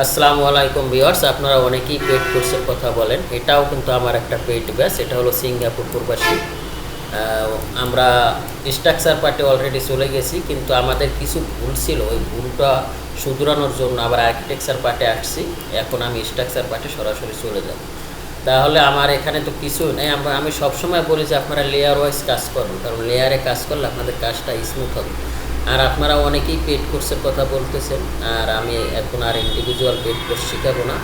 আসসালামু আলাইকুম ভিউয়ার্স, আপনারা অনেকেই পেইড কোর্সের কথা বলেন। এটাও কিন্তু আমার একটা পেইড ব্যাচ। এটা হলো সিঙ্গাপুর প্রবাসী। আমরা স্ট্রাকচার পার্টে অলরেডি চলে গেছি, কিন্তু আমাদের কিছু ভুল ছিল। ওই ভুলটা শুধরানোর জন্য আবার আর্কিটেকচার পার্টে আসছি। এখন আমি স্ট্রাকচার পার্টে সরাসরি চলে যাব। তাহলে আমার এখানে তো কিছুই নেই। আমি সবসময় বলি যে আপনারা লেয়ার ওয়াইজ কাজ করুন, কারণ লেয়ারে কাজ করলে আপনাদের কাজটা স্মুথ হবে। আর আপনারা অনেকেই পেড কোর্সের কথা বলতেছেন, আর আমি এখন আর ইন্ডিভিজুয়াল পেড কোর্স শেখাবো না।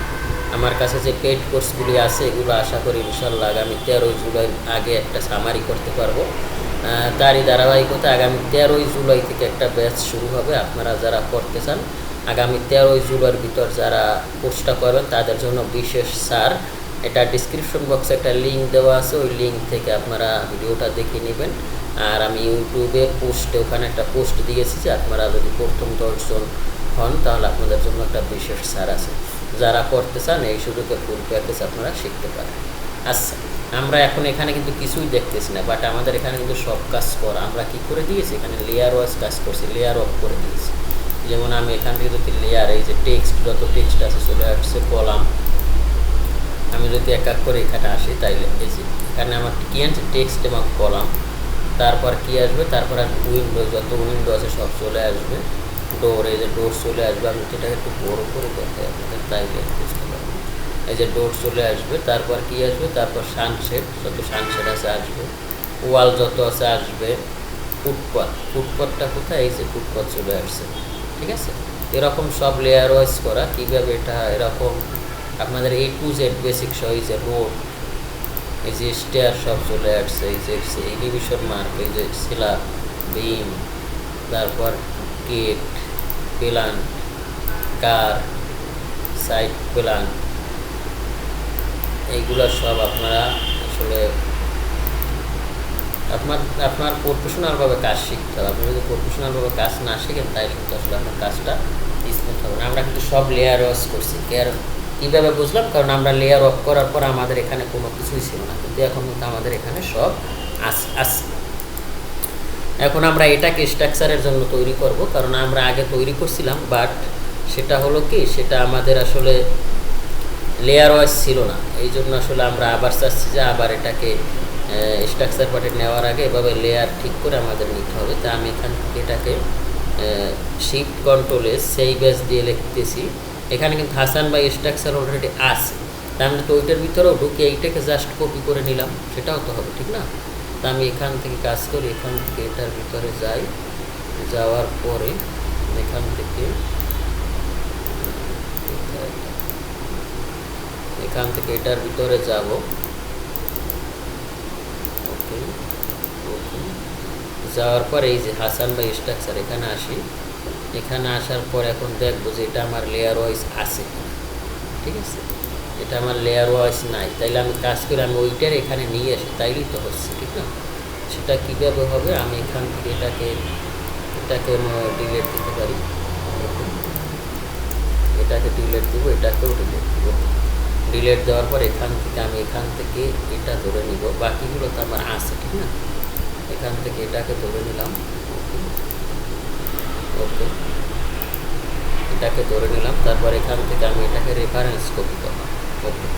আমার কাছে যে পেড কোর্সগুলি আছে এগুলো আশা করি ইনশাল্লাহ আগামী 13 জুলাই আগে একটা সামারি করতে পারবো। তারই ধারাবাহিকতা আগামী 13 জুলাই থেকে একটা ব্যাচ শুরু হবে। আপনারা যারা করতে চান আগামী 13 জুলাইয়ের ভিতর যারা কোর্সটা করবেন তাদের জন্য বিশেষ ছাড়। এটা ডিসক্রিপশন বক্সে একটা লিঙ্ক দেওয়া আছে, ওই লিঙ্ক থেকে আপনারা ভিডিওটা দেখে নেবেন। আর আমি ইউটিউবে পোস্টে ওখানে একটা পোস্ট দিয়েছি যে আপনারা যদি প্রথম 10 জন হন তাহলে আপনাদের জন্য একটা বিশেষ ছাড় আছে। যারা করতে চান এই সুযোগে ফুল প্যাকেজ আপনারা শিখতে পারেন। আচ্ছা, আমরা এখন এখানে কিন্তু কিছুই দেখতেছি না, বাট আমাদের এখানে কিন্তু সব কাজ করা। আমরা কি করে দিয়েছি, এখানে লেয়ার ওয়াইজ কাজ করছি, লেয়ার অফ করে দিয়েছি। যেমন আমি এখান থেকে যদি লেয়ার, এই যে টেক্সট, যত টেক্সট আছে চলে আসছে কলাম। আমি যদি এক এক করে এখানে আসি তাইলে এই যে এখানে আমার কি আছে, টেক্সট এবং কলাম। তারপর কি আসবে, তারপর আর উইন্ডো, যত উইন্ডো আছে সব চলে আসবে। ডোর, এই যে ডোর চলে আসবে। আমি যেটাকে একটু বড় করে দেখাই আপনাদের, তাইলে বুঝতে পারবেন। এই যে ডোর চলে আসবে। তারপর কি আসবে, তারপর সানসেট, যত সানসেট আছে আসবে। ওয়াল যত আছে আসবে। ফুটপাথ, ফুটপাথটা কোথায়, এই যে ফুটপাথ চলে আসছে। ঠিক আছে, এরকম সব লেয়ার ওয়াইজ করা। কীভাবে এটা এরকম আপনাদের A to Z বেসিক সহ, এই যে রোড, এই যে স্টেয়ার সব চলে আসছে। এই যে এলিভেশন মার্ক, এই যে স্ল্যাব, বিম, তারপর গেট, প্ল্যান, কার, সাইড প্ল্যান, এইগুলো সব আপনারা আসলে আপনার প্রফেশনালভাবে কাজ শিখতে হবে। আপনি যদি প্রফেশনালভাবে কাজ না শিখেন তাই কিন্তু আসলে আপনার কাজটা স্মুথ হবে না। আমরা কিন্তু সব লেয়ার ওয়াইজ করছি। কীভাবে বুঝলাম, কারণ আমরা লেয়ার অফ করার পর আমাদের এখানে কোনো কিছুই ছিল না, কিন্তু এখন কিন্তু আমাদের এখানে সব আছে। এখন আমরা এটাকে স্ট্রাকচারের জন্য তৈরি করব, কারণ আমরা আগে তৈরি করছিলাম, বাট সেটা হলো কি, সেটা আমাদের আসলে লেয়ার ওয়াইজ ছিল না। এই জন্য আসলে আমরা আবার চাচ্ছি যে আবার এটাকে স্ট্রাকচার পার্টে নেওয়ার আগে এভাবে লেয়ার ঠিক করে আমাদের নিতে হবে। তা আমি এখান থেকে এটাকে শিফট কন্ট্রোলে সেই বেস দিয়ে লিখতেছি। এখানে কিন্তু হাসান ভাই স্ট্রাকচার অলরেডি আছে, তা আমি তো ওইটার ভিতরেও ঢুকে এইটাকে জাস্ট কপি করে নিলাম, সেটাও তো হবে, ঠিক না? তা আমি এখান থেকে কাজ করি, এখান থেকে এটার ভিতরে যাই, যাওয়ার পরে এখান থেকে এটার ভিতরে যাব। ওকে ওকে, যাওয়ার পর এই যে হাসান ভাই স্ট্রাকচার, এখানে আসি। এখানে আসার পর এখন দেখবো যে এটা আমার লেয়ার ওয়াইজ আছে, ঠিক আছে? এটা আমার লেয়ার ওয়াইজ নাই, তাইলে আমি কাজ করে আমি ওইটার এখানে নিয়ে আসি, তাইলেই তো হচ্ছে, ঠিক না? সেটা কীভাবে হবে, আমি এখান থেকে এটাকে ডিলেট দিতে পারি। এটাকে ডিলেট দেবো, এটাকেও ডিলেট দেবো। ডিলেট দেওয়ার পর এখান থেকে এটা ধরে নিব, বাকিগুলো তো আমার আছে, ঠিক না? এখান থেকে এটাকে ধরে নিলাম। ওকে ওকে, এটাকে ধরে নিলাম। তারপর এখান থেকে আমি এটাকে রেফারেন্স কপি করলাম। ওকে,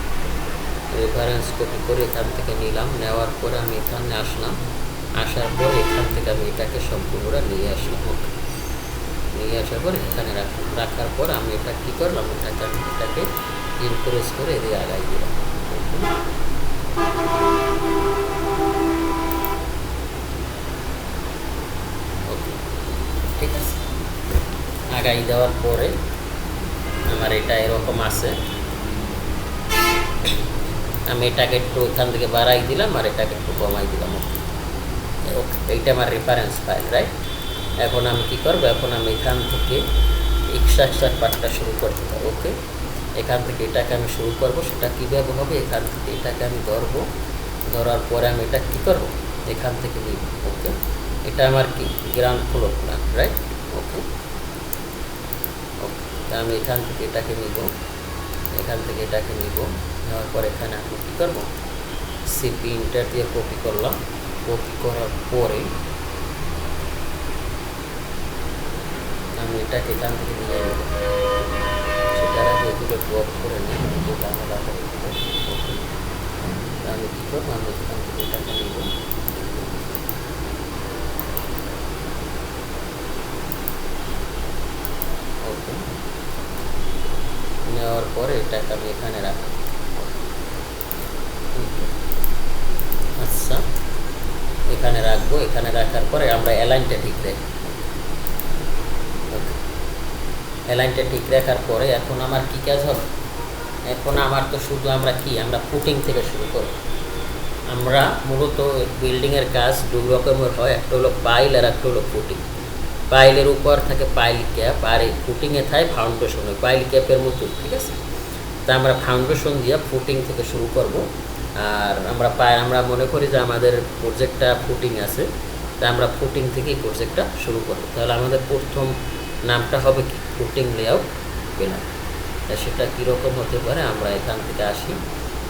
রেফারেন্স কপি করে এখান থেকে নিলাম। নেওয়ার পরে আমি এখানে আসলাম। আসার পর এখান থেকে আমি এটাকে সম্পূর্ণটা নিয়ে আসলাম। ওকে, নিয়ে আসার পর এখানে রাখার পর আমি এটা কী করলাম, এটাকে ইনক্রিজ করে এদিকে আগাই দিলাম। ওকে, ঠিক আছে। আগাই দেওয়ার পরে আমার এটা এরকম আছে। আমি এটাকে একটু এখান থেকে বাড়াই দিলাম আর এটাকে একটু কমাই দিলাম। ওকে, এইটা আমার রেফারেন্স ফাইল, রাইট? এখন আমি কী করবো, এখন আমি এখান থেকে স্ট্রাকচার পার্টটা শুরু করতে পারবো। ওকে, এখান থেকে এটাকে আমি শুরু করবো। সেটা কীভাবে হবে, এখান থেকে এটাকে আমি ধরবো। ধরার পরে আমি এটা কী করবো, এখান থেকে নিব। ওকে, এটা আমার কি গ্রাউন্ড ফ্লোর প্ল্যান, রাইট? ওকে ওকে, আমি এখান থেকে এটাকে নিব, নেওয়ার পর এখানে আমি কী করবো, সিপি ইন্টার দিয়ে কপি করলাম। কপি করার পরে আমি এটাকে এখান থেকে নিয়ে নেব। সেটার আগে অফ করে নিই, কিন্তু ঝামেলা করে দিবে। ওকে, আমি কী করবো, আমি এখান থেকে এটাকে নিব। ওকে, নেওয়ার পরে এটাকে আমি এখানে রাখি। আচ্ছা, এখানে রাখবো। এখানে রাখার পরে আমরা অ্যালাইনটা ঠিক রাখি। ওকে, অ্যালাইনটা ঠিক রাখার পরে এখন আমার কী কাজ হবে? এখন আমার তো শুধু আমরা ফুটিং থেকে শুরু করব। আমরা মূলত বিল্ডিংয়ের কাজ দুই রকমের হয়, একটা হলো পাইল আর একটা হলো ফুটিং। পাইলের উপর থাকে পাইল ক্যাপ, আর এই ফুটিংয়ে থাকে ফাউন্ডেশন, ওই পাইল ক্যাপের মতো, ঠিক আছে? তা আমরা ফাউন্ডেশন দিয়ে ফুটিং থেকে শুরু করব। আর আমরা মনে করি যে আমাদের প্রজেক্টটা ফুটিং আছে, তা আমরা ফুটিং থেকেই প্রজেক্টটা শুরু করব। তাহলে আমাদের প্রথম নামটা হবে কি, ফুটিং লেআউট প্ল্যান। সেটা কীরকম হতে পারে, আমরা এখান থেকে আসি,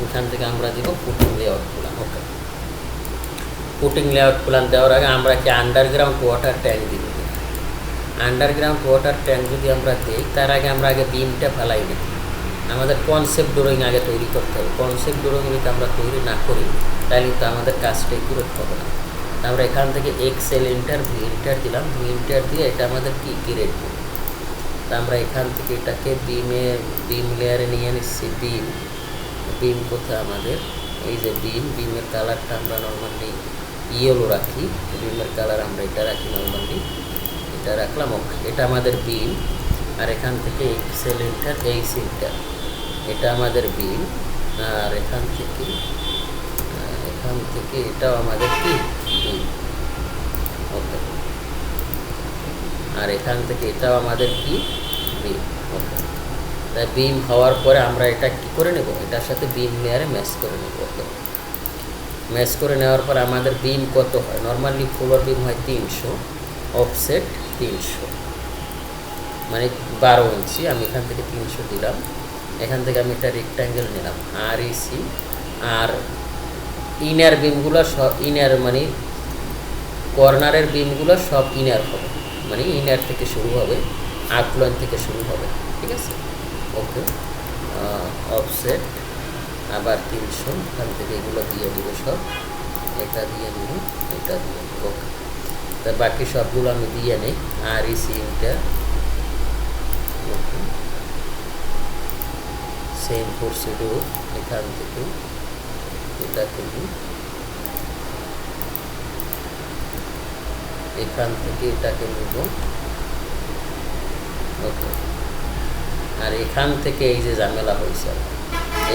এখান থেকে আমরা দিব ফুটিং লেআউট প্ল্যান। ওকে, ফুটিং লেআউট প্ল্যান দেওয়ার আগে আমরা কি আন্ডারগ্রাউন্ড ওয়াটার ট্যাঙ্ক দিব। আন্ডারগ্রাউন্ড ওয়াটার ট্যাঙ্ক যদি আমরা দিই, তার আগে আমরা বিমটা ফেলাই দিই। আমাদের কনসেপ্ট ড্রয়িং আগে তৈরি করতে হবে। কনসেপ্ট ড্রয়িং যদি আমরা তৈরি না করি, তাহলে কিন্তু আমাদের কাজটা একুরেট হবে না। আমরা এখান থেকে এক্সেল এন্টার দিলাম, এন্টার দিয়ে এটা আমাদের কি গ্রেড দেব। তা আমরা এখান থেকে এটাকে বিম লেয়ারে নিয়ে নিচ্ছি। বিম কোথায় আমাদের, এই যে বিমের কালারটা আমরা নর্মালি ইয়েলো রাখি। বিমের কালার আমরা এটা রাখি নর্মালি, এটা রাখলাম। ওকে, এটা আমাদের বিম। আর এখান থেকে এক্সেল এন্টার, এই সিলটা, এটা আমাদের বিম। আর এখান থেকে এটাও আমাদের কি বিম। ওকে, আর এখান থেকে এটাও আমাদের কি বিম। ওকে, তাই বিম হওয়ার পরে আমরা এটা কি করে নেব, এটার সাথে বিম লেয়ারে ম্যাচ করে নেব। ওকে, ম্যাচ করে নেওয়ার পর আমাদের বিম কত হয়, নর্মালি ফ্লোর বিম হয় 300, অফসেট 300, মানে 12 ইঞ্চি। আমি এখান থেকে 300 দিলাম। এখান থেকে আমি একটা রেক্ট্যাঙ্গেল নিলাম, REC। আর ইনার বিমগুলো সব ইনার, মানে কর্নারের বিমগুলো সব ইনার হবে, মানে ইনার থেকে শুরু হবে, আউটলাইন থেকে শুরু হবে, ঠিক আছে? ওকে, অফসেট আবার 300, এখান থেকে এগুলো দিয়ে দিব সব, এটা দিয়ে নিব, এটা দিয়ে নিব। ওকে, তা বাকি সবগুলো আমি দিয়ে নিই। REC ইন্টার, ওকে, সেম প্রসিডিউর। এখান থেকে এটাকে নিই, এখান থেকে এটাকে নিব। ওকে, আর এখান থেকে এই যে ঝামেলা হয়েছে,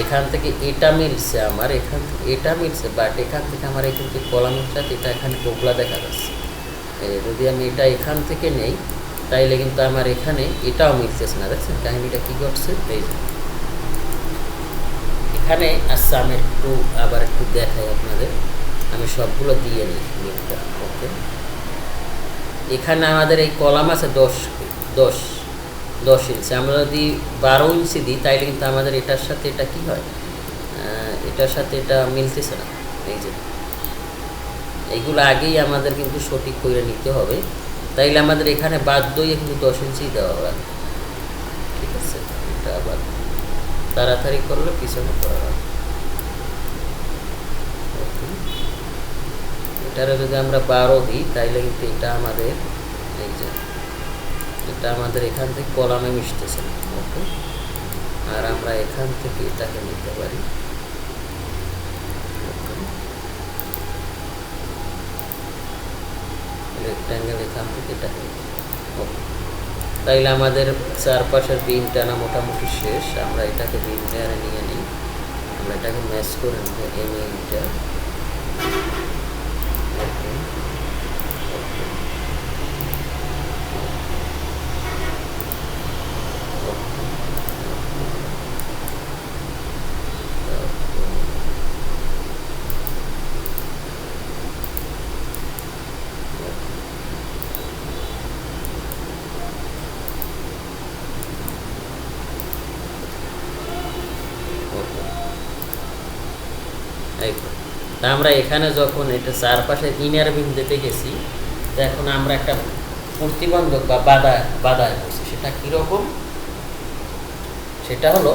এখান থেকে এটা মিলছে আমার, এখান থেকে এটা মিলছে, বাট এখান থেকে আমার কিন্তু কলামের সাথে এটা এখানে কোগলা দেখা যাচ্ছে। যদি আমি এটা এখান থেকে নেই, তাইলে কিন্তু আমার এখানে এটাও মিলতেছে না। দেখছেন কাহিনিটা কী করছে, এই যে এখানে। আচ্ছা, আমি আবার একটু দেখাই আপনাদের, আমি সবগুলো দিয়ে নিই মিলটা। ওকে, এখানে আমাদের এই কলাম আছে 10 ইঞ্চি। আমরা যদি 12 ইঞ্চি দিই, তাইলে কিন্তু আমাদের এটার সাথে এটা কি হয়, এটার সাথে এটা মিলতেছে না। এই যে এইগুলো আগেই আমাদের কিন্তু সঠিক করে নিতে হবে, তাইলে আমাদের এখানে বাধ্যই কিন্তু 10 ইঞ্চি দেওয়া হয়, ঠিক আছে? এটা আবার তাড়াতাড়ি করলে পিছনে করা হয়। এটারে যদি আমরা 12 দিই, তাইলে কিন্তু এটা আমাদের, এই যে এটা আমাদের এখান থেকে কলামে মিশতেছে না। ওকে, আর আমরা এখান থেকে এটাকে নিতে পারি। রেক্ট্যাঙ্গেল এখান থেকে এটাকে, ওকে, তাইলে আমাদের চারপাশের বিম টানা মোটামুটি শেষ। আমরা এটাকে বিম লেয়ারে নিয়ে নিই, আমরা এটাকে ম্যাচ করে নেব, এইটা। ওকে, তা আমরা এখানে যখন এটা চারপাশে ইনার বিম দিতে গেছি, তো এখন আমরা একটা প্রতিবন্ধক বা বাধা করছি। সেটা কীরকম, সেটা হলো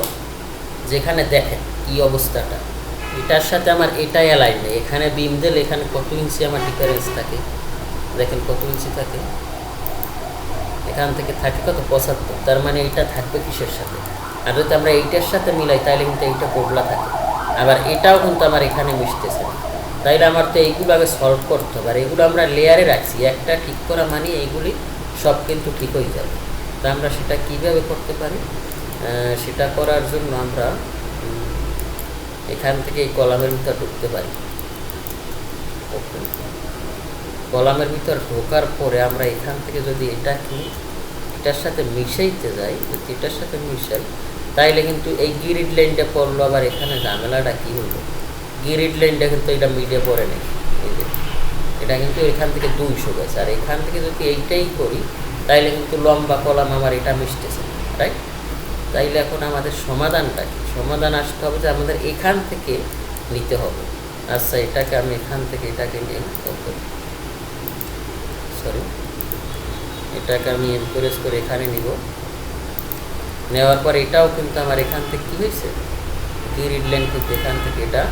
যেখানে দেখেন কি অবস্থাটা, এটার সাথে আমার এটা অ্যালাইন নেই। এখানে বিম দিলে এখানে কত ইঞ্চি আমার ডিফারেন্স থাকে, দেখেন কত ইঞ্চি থাকে, এখান থেকে থাকে কত 75, তার মানে এইটা থাকবে কিসের সাথে, আর যদি আমরা এইটার সাথে মিলাই তাহলে কিন্তু এইটা কোবলা থাকে, আবার এটাও কিন্তু আমার এখানে মিশতেছে না। তাইলে আমার তো এইগুলো আগে সলভ করতে হবে, আর এগুলো আমরা লেয়ারে রাখছি, একটা ঠিক করা মানে এইগুলি সব কিন্তু ঠিক হয়ে যাবে। তা আমরা সেটা কীভাবে করতে পারি, সেটা করার জন্য আমরা এখান থেকে এই কলামের ভিতর ঢুকতে পারি। কলামের ভিতর ঢোকার পরে আমরা এখান থেকে যদি এটার সাথে মিশাইতে যাই, যদি এটার সাথে মিশাই তাইলে কিন্তু এই গ্রিড লাইনটা পড়লো, আবার এখানে ঝামেলাটা কী হলো, গ্রিড লাইনটা কিন্তু এটা মিডে পড়ে নেই, এই যে এটা কিন্তু এখান থেকে 200 গেছে, আর এখান থেকে যদি এইটাই করি তাইলে কিন্তু লম্বা কলাম আমার এটা মিশতেছে, রাইট। তাইলে এখন আমাদের সমাধানটা কি, সমাধান আসতে হবে যে আমাদের এখান থেকে নিতে হবে। আচ্ছা, এটাকে আমি এখান থেকে এটাকে নিয়ে এটাকে আমি এনকারেজ করে এখানে নিব, নেওয়ার পর এটাও কিন্তু আমার এখান থেকে কী হয়েছে, গ্রিড লাইন কিন্তু এখান থেকে এটা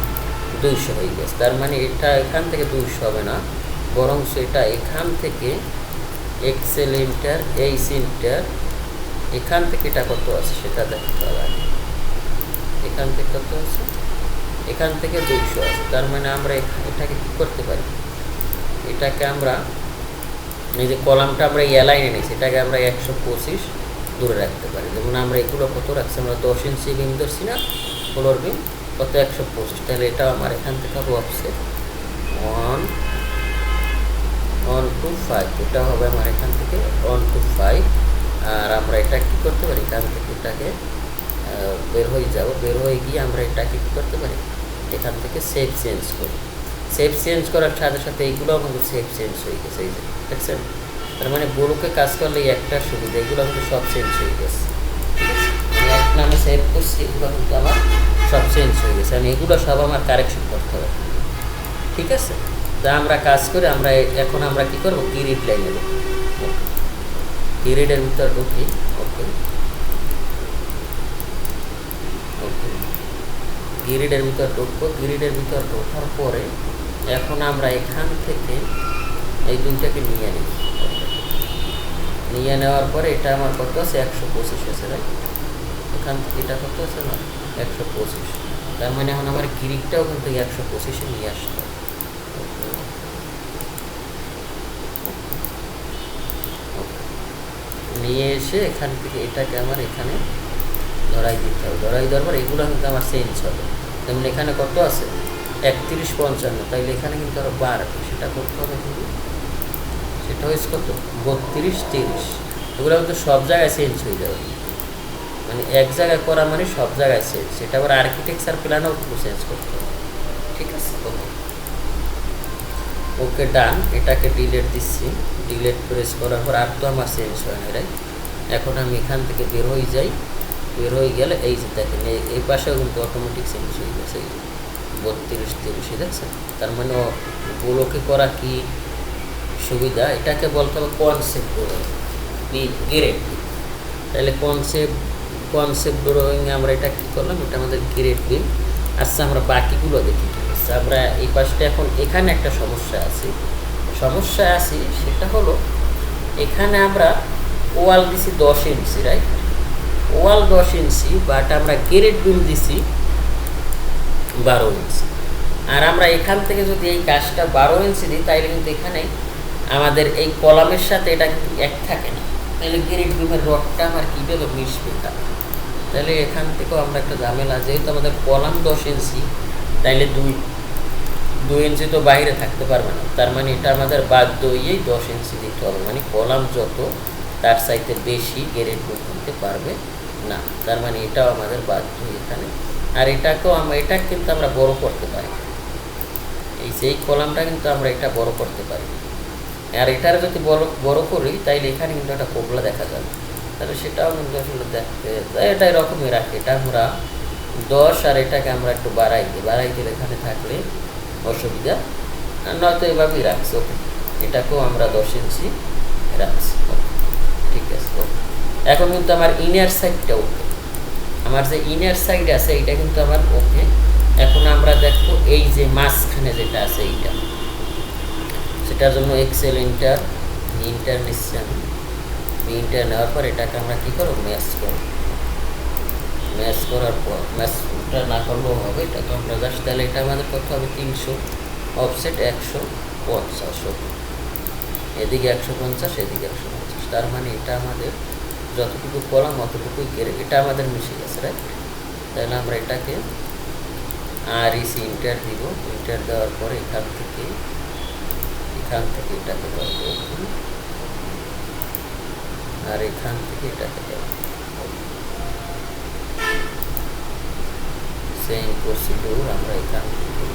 200 হয়ে গেছে। তার মানে এটা এখান থেকে 200 হবে না, বরং এটা এখান থেকে এক্সেল ইন্টার এইচ ইন্টার এখান থেকে এটা কত আছে সেটা দেখতে হবে। এখান থেকে কত আছে, এখান থেকে 200 আছে। তার মানে আমরা এটাকে কী করতে পারি, এটাকে আমরা এই যে কলামটা আমরা এলাইনে নিয়েছি এটাকে আমরা 125 দূরে রাখতে পারি। যেমন আমরা এগুলো কত রাখছি, আমরা 10 ইঞ্চি বিম ধরছি না, ফ্লোর বিম কত 125, তাহলে এটাও আমার এখান থেকে হবে অফসেট 125, এটা হবে আমার এখান থেকে 125। আর আমরা এটা কী করতে পারি, এখান থেকে এটাকে বের হয়ে যাব, বের হয়ে গিয়ে আমরা এটাকে কী করতে পারি, এখান থেকে শেপ চেঞ্জ করি। শেপ চেঞ্জ করার সাথে সাথে এইগুলোও কিন্তু শেপ চেঞ্জ হয়ে গেছে, এই যে দেখছেন। তার মানে বড়োকে কাজ করলে একটা সুবিধা, এগুলো কিন্তু সব চেঞ্জ হয়ে গেছে, আমি এক নামে সেভ করছি, এগুলো কিন্তু আমার সব চেঞ্জ হয়ে গেছে। আমি এগুলো সব আমার কারেকশন করতে হবে, ঠিক আছে। তা আমরা কাজ করে আমরা এখন আমরা কী করবো, গ্রিড লাইনে ঢুকি, গ্রিডের ভিতর ঢুকি, ওকে ওকে গ্রিডের ভিতর ঢুকবো। গ্রিডের ভিতর ঢোকার পরে এখন আমরা এখান থেকে এই দুইটাকে নিয়ে নিই, নিয়ে নেওয়ার পরে এটা আমার কত আছে 125 আছে, রাইট। এখান থেকে এটা কত আছে না 125, তার মানে এখন আমার গ্রিডটাও কিন্তু 125-এ নিয়ে আসতে হবে। নিয়ে এসে এখান থেকে এটাকে আমার এখানে ধরাই দিতে হবে, ধরাই দেওয়ার পর এগুলো কিন্তু আমার চেঞ্জ হবে। যেমন এখানে কত আছে 31-55, তাইলে এখানে কিন্তু আরও বাড়বে, সেটা করতে হবে কিন্তু, সেটা হয়েছে কত 32-30, এগুলো কিন্তু সব জায়গায় চেঞ্জ হয়ে যাবে, মানে এক জায়গায় করা মানে সব জায়গায় চেঞ্জ, সেটা আবার আর্কিটেকচার প্ল্যানও কিন্তু চেঞ্জ করতে হবে, ঠিক আছে। ওকে ডান, এটাকে ডিলেট দিচ্ছি, ডিলেট প্রেস করার পর আর তো আমার চেঞ্জ হয় না, রাইট। এখন আমি এখান থেকে বের হয়ে যাই, বের হয়ে গেলে এই যে দেখেন এই পাশেও কিন্তু অটোমেটিক চেঞ্জ হয়ে গেছে, এই 32-30 দেখছেন। তার মানে ওগুলোকে করা কি সুবিধা, এটাকে বলতে হবে কনসেপ্ট গ্রেড। তাহলে কনসেপ্ট ড্রয়িংয়ে আমরা এটা কী করলাম, এটা আমাদের গ্রেড বিম। আচ্ছা, আমরা বাকিগুলো দেখি কী হচ্ছে। আমরা এই পাশটা এখন এখানে একটা সমস্যা আছে, সেটা হলো এখানে আমরা ওয়াল দিছি 10 ইঞ্চি, রাইট, ওয়াল 10 ইঞ্চি, বাট আমরা গ্রেড বিম দিছি 12 ইঞ্চি। আর আমরা এখান থেকে যদি এই কাজটা 12 ইঞ্চি দিই তাইলে কিন্তু এখানে আমাদের এই কলামের সাথে এটা কিন্তু এক থাকে না, তাহলে গ্রেড বিমের রডটা আমার কীভাবে মিশবে, তাহলে এখান থেকেও আমরা একটা ঝামেলা, যেহেতু আমাদের কলাম 10 ইঞ্চি, তাইলে 2 ইঞ্চি তো বাইরে থাকতে পারবে না, তার মানে এটা আমাদের বাধ্য হয়েই 10 ইঞ্চি দিতে হবে, মানে কলাম যত তার চাইতে বেশি গ্রেড বিম দিতে পারবে না, তার মানে এটাও আমাদের বাধ্য এখানে। আর এটাকেও এটা কিন্তু আমরা বড় করতে পারি, এই যে এই কলামটা কিন্তু আমরা এটা বড় করতে পারি, আর এটার যদি বড় করি তাইলে এখানে কিন্তু একটা কোবলা দেখা যাবে, তাহলে সেটাও কিন্তু আসলে দেখতে এটা এরকমই রাখি, এটা আমরা 10 আর এটাকে আমরা একটু বাড়াই দিলে এখানে থাকলে অসুবিধা, আর নয়তো এভাবেই রাখছি। ওকে, এটাকেও আমরা 10 ইঞ্চি রাখছি, ঠিক আছে। এখন কিন্তু আমার ইনার সাইডটা ওকে, আমার যে ইনার সাইড আছে এটা কিন্তু আমার ওকে। এখন আমরা দেখবো এই যে মাঝখানে যেটা আছে এইটা, সেটার জন্য এক্সেল ইন্টার নিচ্ছি আমি। ইন্টার নেওয়ার পর এটাকে আমরা কী করবো, ম্যাচ করব। ম্যাচ করার পর ম্যাচটা না করলেও হবে, এটাকে আমরা জাস্ট, তাহলে এটা আমাদের কত হবে, 300, অফসেট 150, এদিকে 150, এদিকে 150। তার মানে এটা আমাদের যতটুকু কলাম অতটুকুই কেড়ে, এটা আমাদের মিশে গেছে, রাইট? তাহলে আমরা এটাকে আর ইসি ইন্টার দিব। ইন্টার দেওয়ার পরে এখান থেকে এটাকে ধরবো, আর এখান থেকে এটাকে দেব। সেম প্রসিডিউর আমরা এখান থেকে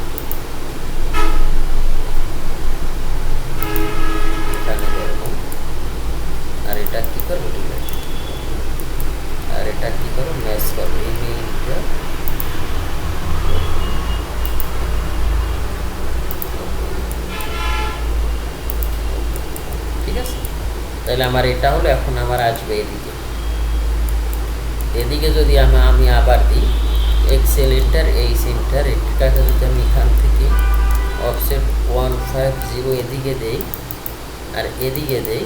এখানে ধরবো, আর এটা কি করবো, ডিভাইড, আর এটা কি করবো, ম্যাচ করবো। ঠিক আছে, তাহলে আমার এটা হলো। এখন আমার আসবে এদিকে যদি আমি আবার দিই এক্সেল ইন্টার এইচ ইন্টার, এটাকে যদি আমি এখান থেকে অফসেট 150 এদিকে দেই আর এদিকে দেই,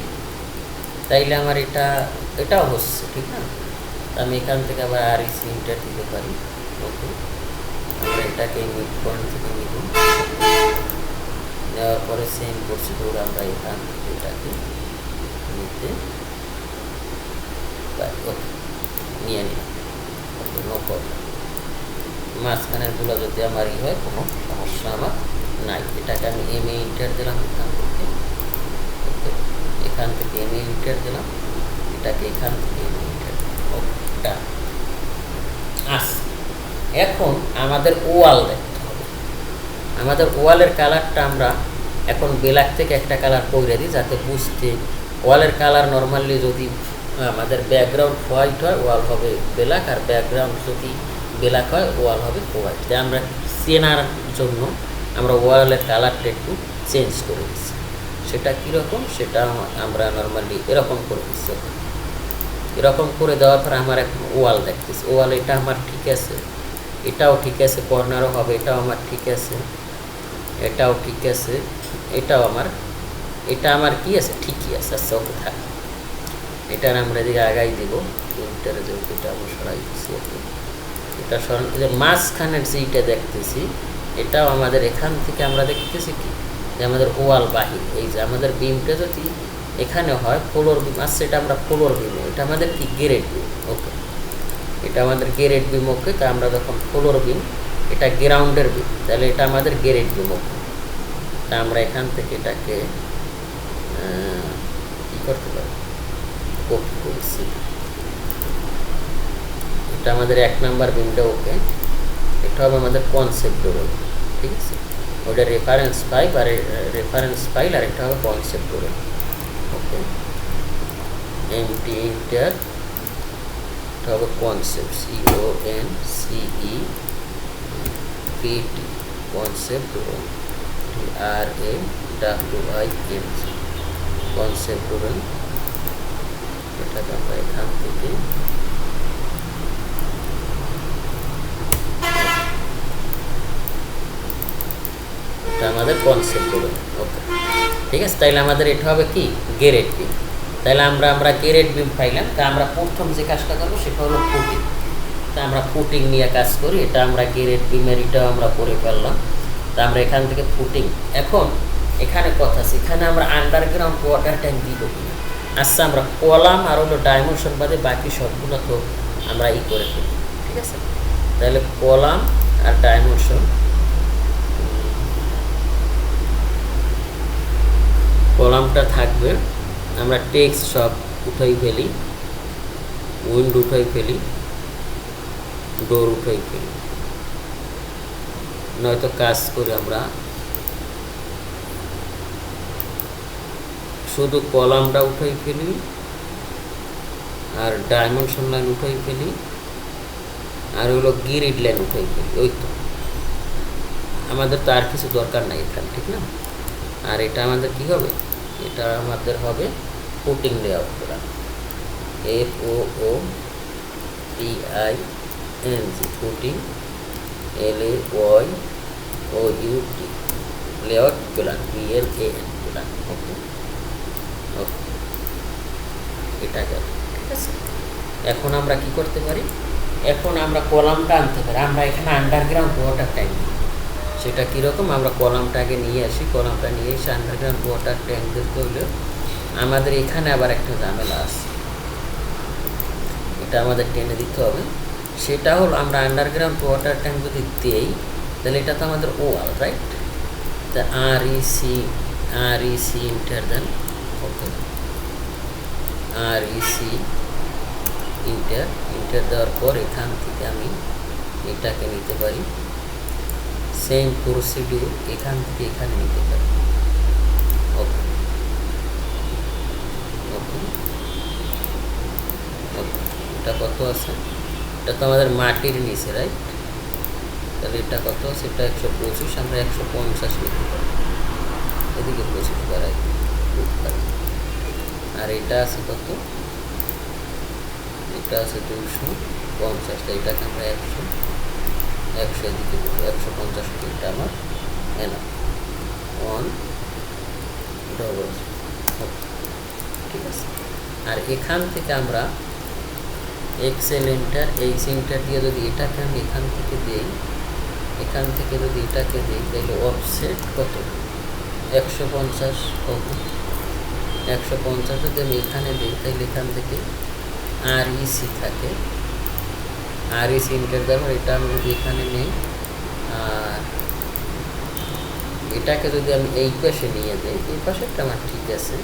তাইলে আমার এটাও হচ্ছে, ঠিক না? আমি এখান থেকে আবার আর ইসি ইন্টার দিতে পারি। ওকে, আমরা এটাকে মিড পয়েন্ট থেকে নিব, নেওয়ার পরে সেম প্রসিডিউর আমরা এখান থেকে এটাকে নিতে পারি। ওকে, নিয়ে নিলাম, ওকে, নো প্রবলেম। মাঝখানেরগুলো যদি আমার হয় কোনো সমস্যা আমার নাই। এটাকে আমি এম এ ইন্টার দিলাম এখান থেকে, ওকে, এখান থেকে এম এ ইন্টার দিলাম, এটাকে এখান থেকে এম এ ইন্টার দিলাম, ওকে, ডান। এখন আমাদের ওয়াল দেখতে হবে। আমাদের ওয়ালের কালারটা আমরা এখন ব্ল্যাক থেকে একটা কালার করে দিই, যাতে বুঝতে। ওয়ালের কালার নর্মালি যদি আমাদের ব্যাকগ্রাউন্ড হোয়াইট হয়, ওয়াল হবে ব্ল্যাক, আর ব্যাকগ্রাউন্ড যদি ব্ল্যাক হয়, ওয়াল হবে হোয়াইট। তাই আমরা চেনার জন্য আমরা ওয়ালের কালারটা একটু চেঞ্জ করে দিচ্ছি। সেটা কীরকম, সেটা আমরা নর্মালি এরকম করে দিচ্ছি। এরকম করে দেওয়ার পর আমার এখন ওয়াল দেখতেছি। ওয়াল এটা আমার ঠিক আছে, এটাও ঠিক আছে, কর্নারও হবে, এটাও আমার ঠিক আছে, এটাও ঠিক আছে, এটা আমার কি আছে, ঠিকই আছে। আচ্ছা, ওকে থাক। এটার আমরা এদিকে আগাই দিব, ইন্টারে যেহেতু এটা আমরা সরাই দিচ্ছি। ওকে, এটা সরান, যে মাঝখানের যেইটা দেখতেছি, এটাও আমাদের এখান থেকে আমরা দেখতেছি কি, যে আমাদের ওয়াল বাহির। এই যে আমাদের বিমটা যদি এখানে হয় ফ্লোর বিম, আসছে এটা আমরা ফ্লোর বিম, এটা আমাদের কি গ্রেড বিম। ওকে, এটা আমাদের গ্রেড বিম। ওকে, তা আমরা যখন ফ্লোর বিম, এটা গ্রাউন্ডের বিম, তাহলে এটা আমাদের গ্রেড বিম। ওকে, তা আমরা এখান থেকে এটাকে কী করতে পারি, কপি করেছি। এটা আমাদের 1 নাম্বার বিমটা। ওকে, এটা হবে আমাদের কনসেপ্ট ডোর, ঠিক আছে? ওটা রেফারেন্স ফাইল আর এটা হবে কনসেপ্ট ডোর। ওকে, এমটি ইন্টার, এটা হবে কনসেপ্ট, CONCEPT, কনসেপ্ট ডোর, RAWING, কনসেপ্ট ডোর। এটাকে আমরা এখান থেকে এটা আমাদের কনসেপ্ট ডোর। ওকে, ঠিক আছে, তাইলে আমাদের এটা হবে কি, গ্রেড বিম। তাহলে আমরা গ্রেড বিম পাইলাম। তা আমরা প্রথম যে কাজটা করবো সেটা হলো ফুটিং। তা আমরা ফুটিং নিয়ে কাজ করি। এটা আমরা গ্রেড বিমের এটাও আমরা করে ফেললাম। তা আমরা এখান থেকে ফুটিং, এখন এখানে কথা আছে, এখানে আমরা আন্ডারগ্রাউন্ড ওয়াটার ট্যাঙ্ক দিব কিনা। আচ্ছা, আমরা কলাম আর হলো ডাইমেনশন বাদে বাকি সবগুলো তো আমরা করে ফেলি, ঠিক আছে? তাহলে কলাম আর ডাইমেনশন, কলামটা থাকবে, আমরা টেক্সট সব উঠাই ফেলি, উইন্ডো উঠাই ফেলি, ডোর উঠাই ফেলি, নয়তো কাজ করে আমরা শুধু কলামটা উঠাই ফেলি আর ডাইমেনশন লাইন উঠাই ফেলি আর হলো গ্রিড লাইন উঠাই ফেলি। ওই তো আমাদের তো আর কিছু দরকার নাই এখানে, ঠিক না? আর এটা আমাদের কি হবে, এটা আমাদের হবে ফুটিং লেআউট করা, FOOTING এনজি footing LAY OUT layout plan PLAN plan. Okay okay, এটা গেল। ঠিক আছে, এখন আমরা কি করতে পারি, এখন আমরা কলামটা আনতে পারি। আমরা এখানে আন্ডারগ্রাউন্ড ওয়াটার ট্যাঙ্ক, সেটা কীরকম, আমরা কলামটা আগে নিয়ে আসি। কলামটা নিয়ে এসে আন্ডারগ্রাউন্ড ওয়াটার ট্যাঙ্ক দিতে হলে আমাদের এখানে আবার একটা ঝামেলা আছে, এটা আমাদের টেনে দিতে হবে। সেটা হলো আমরা আন্ডারগ্রাউন্ড ওয়াটার ট্যাঙ্ক যদি দিই তাহলে এটা তো আমাদের ওয়াল, রাইট? তা REC ইন্টার দেন। ওকে, REC ইন্টার দেওয়ার পর এখান থেকে আমি এটাকে নিতে পারি, সেম প্রসিডিউর এখান থেকে এখানে নিতে পারি। ওকে ওকে ওকে, এটা কত আছে, এটা তো আমাদের মাটির নিচে, রাইট? তাহলে এটা কত আছে, এটা 125, আমরা 150 নিতে পারি, এদিকে 25 বাড়াই। আর এটা আছে কত, এটা আছে 250, এটাকে আমরা 100 এদিকে 150, এটা আমার এনা 1 ডবল। ঠিক আছে, আর এখান থেকে আমরা এক্সেলেন্টার এইচেন্টার দিয়ে যদি এটাকে আমি এখান থেকে দিই, এখান থেকে যদি এটাকে দিই তাহলে অফসেট কত, 150 হবে। 150 যদি আমি এখানে দিই তাহলে এখান থেকে REC থাকে, REC ইন্টার দেওয়ার এটা আমি যদি এখানে নেই, আর এটাকে যদি আমি এই পাশে নিয়ে দিই, এই পাশেরটা আমার ঠিক আছে।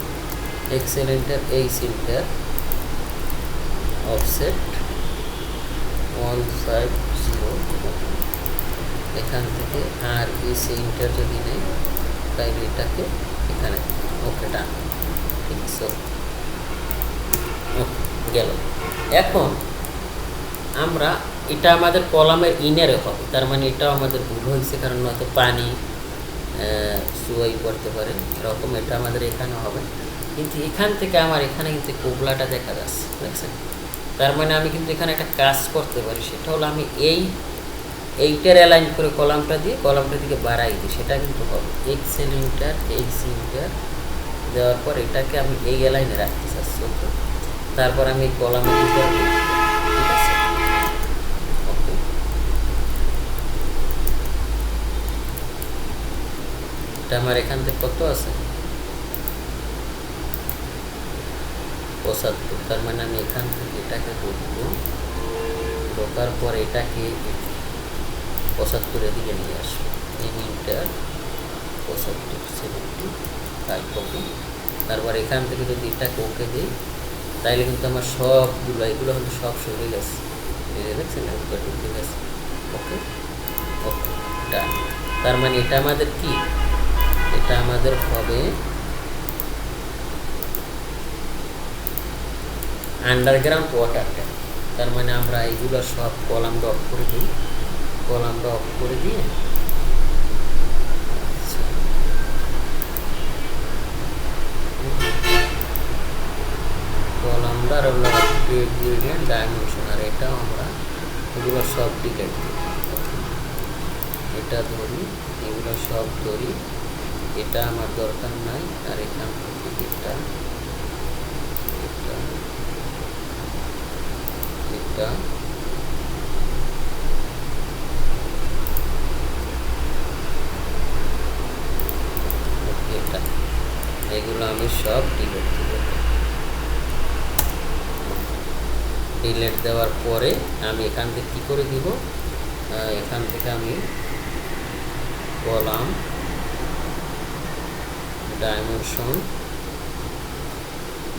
এক্সেলেন্টার এইচেন্টার অফসেট 150, এখান থেকে REC ইন্টার যদি নেই তাইলে এটাকে এখানে। ওকে, ডান। ঠিক আছে, গেল। এখন আমরা এটা আমাদের কলামের ইনারে হবে, তার মানে এটাও আমাদের ভুল হয়েছে, কারণ হয়তো পানি সুয়াই করতে পারে এরকম, এটা আমাদের এখানে হবে। কিন্তু এখান থেকে আমার এখানে কিন্তু কোবলাটা দেখা যাচ্ছে, দেখছেন? তার মানে আমি কিন্তু এখানে একটা কাজ করতে পারি, সেটা হলো আমি এইটার অ্যালাইন করে কলামটা দিয়ে কলামটা দিকে বাড়াই দিই, সেটা কিন্তু হবে। এক্সেলেন্টার এইচেন্টার দেওয়ার পর এটাকে আমি এই অ্যালাইনে রাখতে চাচ্ছি। ওকে, তারপর আমি এই কলামে দিতে, ঠিক আছে? ওকে, এটা আমার এখান থেকে কত আছে, 75, তার মানে আমি এখান থেকে এটাকে ঢুকবো, ঢোকার পর এটাকে 75 এদিকে নিয়ে আসবো। ইন্টার 75 75, ওকে। তারপর এখান থেকে যদি এটাকে ওকে দিই তাইলে কিন্তু আমার সবগুলো এগুলো কিন্তু সব সরে গেছে, দেখছেন? ঢুকে গেছে। ওকে ওকে, ডান। তার মানে এটা আমাদের কি, এটা আমাদের হবে আন্ডারগ্রাউন্ড ওয়াটার ট্যাঙ্ক। তার মানে আমরা এইগুলো সব কলামটা অফ করে দিই, কলামটা অফ করে দিয়ে কলামটা গ্রেডিয়েন্ট ডাইমেনশন, আর এটাও আমরা এগুলো সব ডিলেট দিই। এটা ধরি, এগুলো সব ধরি, এটা আমার দরকার নাই। আর এখান থেকে এটা এটা এটা এটা এগুলো আমি সব ডিলেট দেব। ডিলেট দেওয়ার পরে আমি এখান থেকে কী করে দিব, এখান থেকে আমি কলাম ডাইমেনশন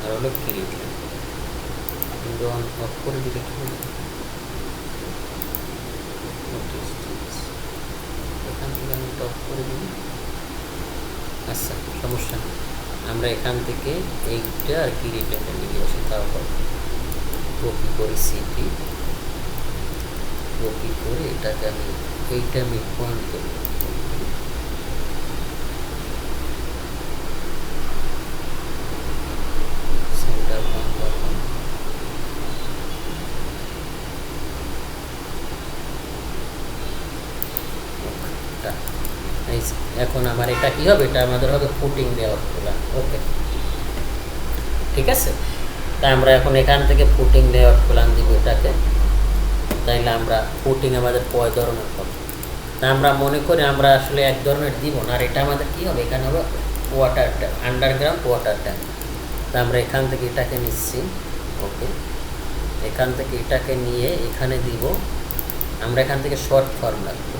আর হলো ক্রিয়েট কিন্তু অফ করে দিলে কি হবে, এখান থেকে আমি অফ করে দিই। আচ্ছা, সমস্যা নেই, আমরা এখান থেকে এইটা আর ক্রিয়েটটা নিয়ে আসি। তারপর কপি করে সিপি, কপি করে এটাকে আমি এইটা আমি পয়েন্ট করি, নিয়েছি। এখন আমার এটা কি হবে, এটা আমাদের হবে ফুটিং দেওয়ার খোলা। ওকে, ঠিক আছে। তা আমরা এখন এখান থেকে ফুটিং দেওয়ার খোলান দিব এটাকে। তাইলে আমরা ফুটিং আমাদের কয় ধরনের পাবো, তা আমরা মনে করি আমরা আসলে এক ধরনের দিব না, আর এটা আমাদের কি হবে, এখানে হবে water tank, underground water tank. তা আমরা এখান থেকে এটাকে নিচ্ছি। ওকে, এখান থেকে এটাকে নিয়ে এখানে দিব। আমরা এখান থেকে শর্ট ফর্ম রাখবো,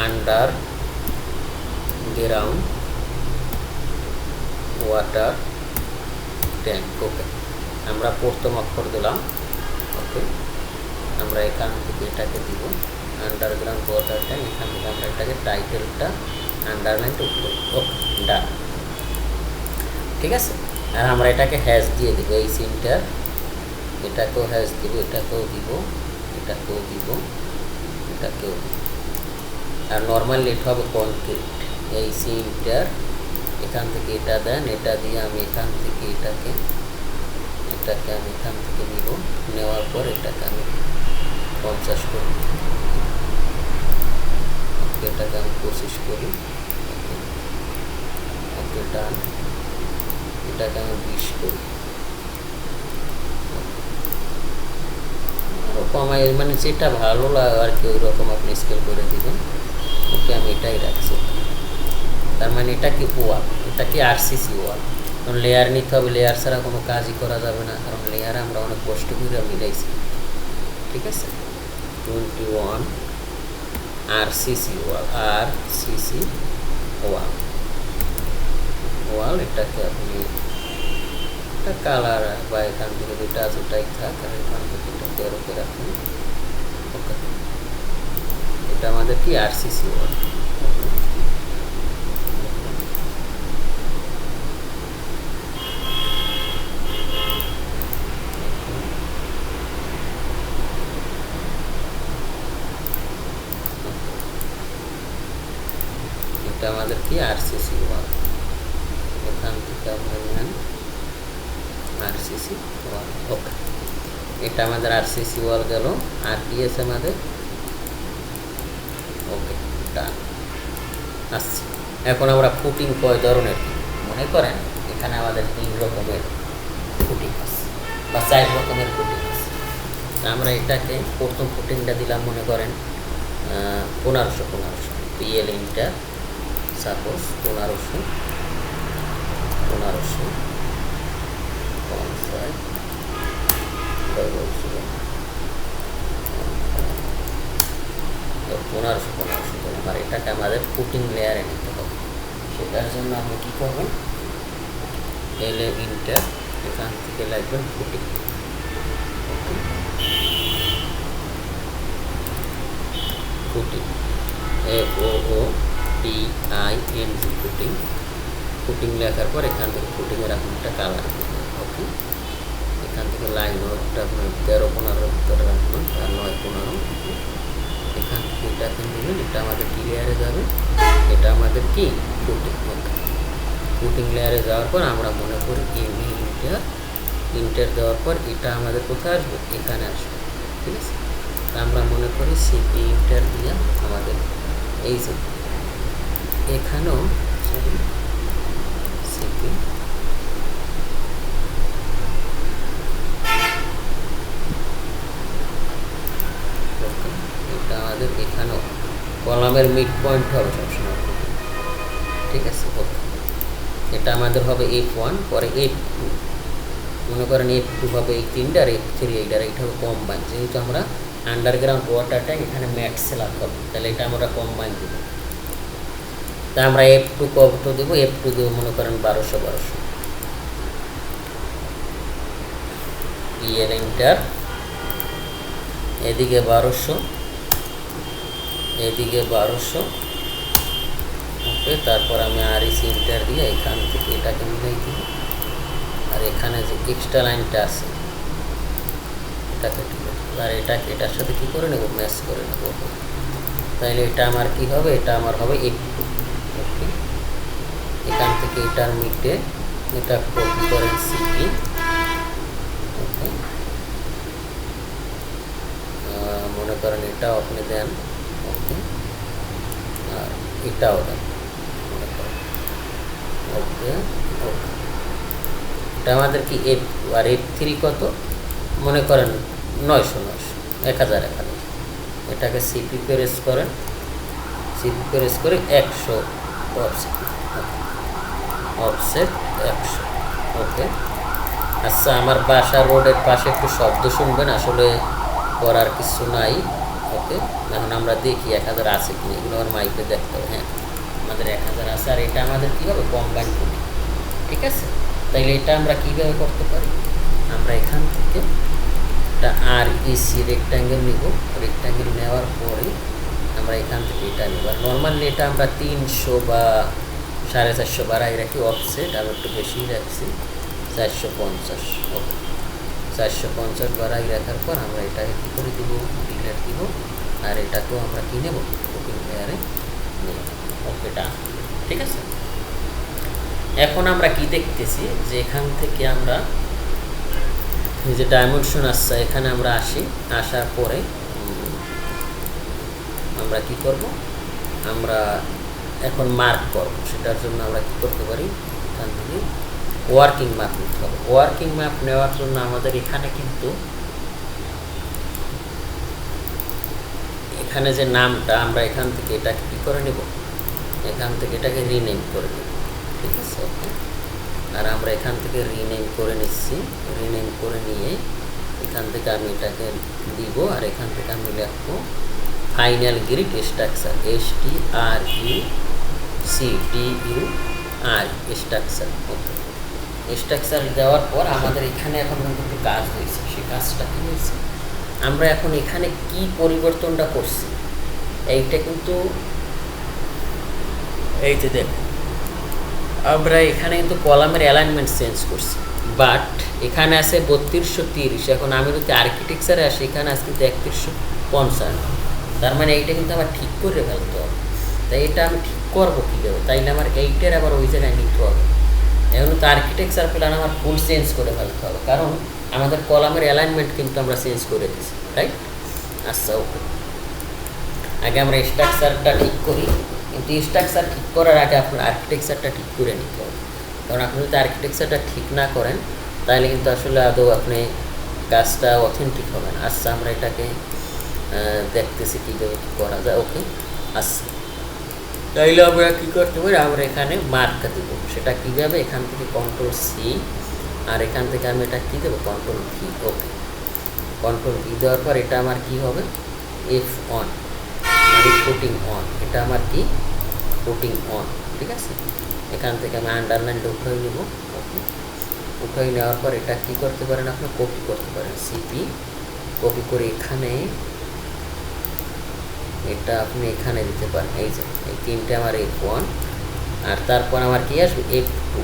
আন্ডার গ্রাউন্ড ওয়াটার ট্যাঙ্ক। ওকে, আমরা প্রথম অক্ষর দিলাম। ওকে, আমরা এখান থেকে এটাকে দিব আন্ডারগ্রাউন্ড ওয়াটার ট্যাঙ্ক। এখান থেকে আমরা এটাকে টাইটেলটা আন্ডারলাইন করব। ওকে, ডান, ঠিক আছে। আর আমরা এটাকে হ্যাশ দিয়ে দিব, এই সিনটার এটাকেও হ্যাশ দিব, এটাকেও দিব, এটাকেও দিব, এটাকেও দিব। আর নর্মালি এটা হবে কনক্রিট, এই সিনটার এখান থেকে এটা দেন, এটা দিয়ে আমি এখান থেকে এটাকে আমি এখান থেকে নিব, নেওয়ার পর এটাকে আমি 50 করি, এটাকে আমি 25 করি। ওকে, ডান, এটাকে আমি 20 করি। কমাই মানে যেটা ভালো লাগে আর কি ওই রকম আপনি স্কেল করে দিবেন। ওকে, আমি এটাই রাখছি। তার মানে এটা কি ওয়াল, এটা কি আরসিসি ওয়াল। কারণ লেয়ার নিতে হবে, লেয়ার ছাড়া কোনো কাজই করা যাবে না, কারণ লেয়ারে আমরা অনেক কষ্ট করে মিলাইছি। ঠিক আছে, 21 আরসিসি ওয়াল, আরসিসি ওয়াল, ওয়াল। এটাকে আপনি একটা কালার বা এখান থেকে যেটা আছে ওটাই থাক, আর এখান থেকে এটা তেরোকে রাখুন। ওকে, এটা আমাদের কি আরসিসি ওয়াল। এটা আমাদের কি আরসিসি ওয়াল। এখান থেকে আমরা নেন আরসিসি ওয়াল। ওকে, এটা আমাদের আরসিসি ওয়াল গেল। আর কি আছে আমাদের? ওকে, ডান। আসছি, এখন আমরা ফুটিং কয় ধরনের মনে করেন, এখানে আমাদের 3 রকমের ফুটিং আছে বা 4 রকমের ফুটিং আছে। আমরা এটাকে প্রথম ফুটিংটা দিলাম মনে করেন 1500 পিএল ইন্টার, সাপোজ 1500 আর এটাকে আমাদের ফুটিং লেয়ারে নিতে হবে। সেটার জন্য আপনি কী করবেন, এল ইন্টার, এখান থেকে লাগবেন footing. Footing, FOOTING, footing. Footing লেখার পর এখান থেকে ফুটিংয়ের আপনি একটা কালার দেবেন। ওকে, এখান থেকে লাইন ওটা আপনি 13-15 ভিতরে রাখবেন, আর 9-15। এখান থেকে এটাকে নেবেন, এটা আমাদের কি লেয়ারে যাবে, এটা আমাদের কি ফুটিং। ওকে, ফুটিং লেয়ারে যাওয়ার পর আমরা মনে করি ইন্টার দেওয়ার পর এটা আমাদের কোথায় আসবে, এখানে আসবে। ঠিক আছে, আমরা মনে করি সিপি ইন্টার দিয়ে আমাদের এই যে এখানেও সিপি এটা আমাদের এখানেও কলামের মিড পয়েন্ট হবে সবসময়। ঠিক আছে, ওকে, এটা আমাদের হবে F1, পরে F2, মনে করেন F2 হবে এই 3টা, আর F3 এইটার, এইটা হবে কম্বাইন। যেহেতু আমরা আন্ডারগ্রাউন্ড ওয়াটার ট্যাঙ্ক এখানে ম্যাক্স সেলার হবে, তাহলে এটা আমরা কম্বাইন দেব। তা আমরা F2 কত দেবো, F2 দেবো মনে করেন 1200 পিএল ইন্টার, এদিকে 1200, এদিকে 1200। ওকে, তারপর আমি আরইসি ইন্টার দিয়ে এখান থেকে এটাকে মিলাই দিব, আর এখানে যে এক্সট্রা লাইনটা আছে এটাকে ঠিক আছে, আর এটাকে এটার সাথে কী করে নেব, ম্যাচ করে নেব। তাইলে এটা আমার কি হবে, এটা আমার হবে F2। ওকে, এখান থেকে এটার মিডে এটা কপি করেন সিপি। ওকে, মনে করেন এটাও আপনি দেন। ওকে, এটাও দেন, ওকে ওকে। এটা আমাদের কি F2 আর F3 কত মনে করেন 900 1000 এটাকে সিপি প্রেস করেন, সিপি প্রেস করে 100 অফসেট, অফসেট 100, ওকে। আচ্ছা, আমার বাসা রোডের পাশে একটু শব্দ শুনবেন, আসলে করার কিছু নাই, ওকে। এখন আমরা দেখি 1000 আছে কিনা, এগুলো আমার মাইকে দেখতে হবে। হ্যাঁ, আমাদের 1000 আছে। আর এটা আমাদের কী হবে, কম্বাইন করি, ঠিক আছে। তাইলে এটা আমরা কীভাবে করতে পারি, আমরা এখান থেকে একটা REC রেক্ট্যাঙ্গেল নিব, রেক্ট্যাঙ্গেল নেওয়ার পরে আমরা এখান থেকে এটা নিব। আর নর্মালি এটা আমরা 300 বা 450 বাড়াই রাখি, অফসেট আমি একটু বেশি রাখছি 450, ওকে। 450 বাড়াই রাখার পর আমরা এটাকে কী করে দিব, ডিলেট দিব। আর এটাকেও আমরা কী নেব, কুকিং লেয়ারে নেব, ওকে, ডান, ঠিক আছে। এখন আমরা কি দেখতেছি যে এখান থেকে আমরা এই যে ডাইমেনশন আসছে এখানে আমরা আসি, আসার পরে আমরা কি করব, আমরা এখন মার্ক করব। সেটার জন্য আমরা কি করতে পারি, এখান থেকে ওয়ার্কিং ম্যাপ নিতে হবে। ওয়ার্কিং ম্যাপ নেওয়ার জন্য আমাদের এখানে কিন্তু এখানে যে নামটা আমরা এখান থেকে এটা কি করে নেব, এখান থেকে এটাকে রিনেম করে নেব, ঠিক আছে, ওকে। আর আমরা এখান থেকে রিনেম করে নিচ্ছি, রিনেম করে নিয়ে এখান থেকে আমি এটাকে দিব। আর এখান থেকে আমি লিখবো final grid structure, STRUCTUR structure, okay. Structure দেওয়ার পর আমাদের এখানে এখন কিন্তু একটু কাজ হয়েছে। সেই কাজটা কী হয়েছে, আমরা এখন এখানে কি পরিবর্তনটা করছি, এইটা কিন্তু এই যে দেখুন আমরা এখানে কিন্তু কলামের অ্যালাইনমেন্ট চেঞ্জ করছি, বাট এখানে আছে 3230। এখন আমি যদি আর্কিটেকচারে আসি, এখানে আছে কিন্তু 3150। তার মানে এইটা কিন্তু আমার ঠিক করে ফেলতে হবে। তাই এটা আমি ঠিক করবো কীভাবে, তাইলে আমার এইটার আবার ওই জায়গায় নিতে হবে। এখন তো আর্কিটেকচার প্ল্যান আমার ফুল চেঞ্জ করে ফেলতে হবে, কারণ আমাদের কলামের অ্যালাইনমেন্ট কিন্তু আমরা চেঞ্জ করে দিচ্ছি, রাইট। আচ্ছা, ওকে। আগে আমরা স্ট্রাকচারটা ঠিক করি, কিন্তু স্ট্রাকচার ঠিক করার আগে আপনার আর্কিটেকচারটা ঠিক করে নিতে হবে। কারণ আপনি যদি আর্কিটেকচারটা ঠিক না করেন তাহলে কিন্তু আসলে আদৌ আপনি কাজটা অথেন্টিক হবে না। আচ্ছা, আমরা এটাকে দেখতেছি কীভাবে কী করা যায়, ওকে। আচ্ছা, তাইলে আমরা কী করতে পারি, আমরা এখানে মার্ক দেবো। সেটা কীভাবে, এখান থেকে Ctrl+C, আর এখান থেকে আমি এটা কী দেবো, Ctrl+V, ওকে। Ctrl+V দেওয়ার পর এটা আমার কি হবে, F1 মানে পুটিং অন, এটা আমার কি পুটিং অন, ঠিক আছে। এখান থেকে আমি আন্ডারলাইনটা উঠাই নেব, ওকে। উঠাই নেওয়ার পর এটা কি করতে পারেন, আপনি কপি করতে পারেন, সিপি কপি করে এখানে এটা আপনি এখানে দিতে পারেন। এই যে এই তিনটে আমার F1, আর তারপর আমার কি আসবে F2,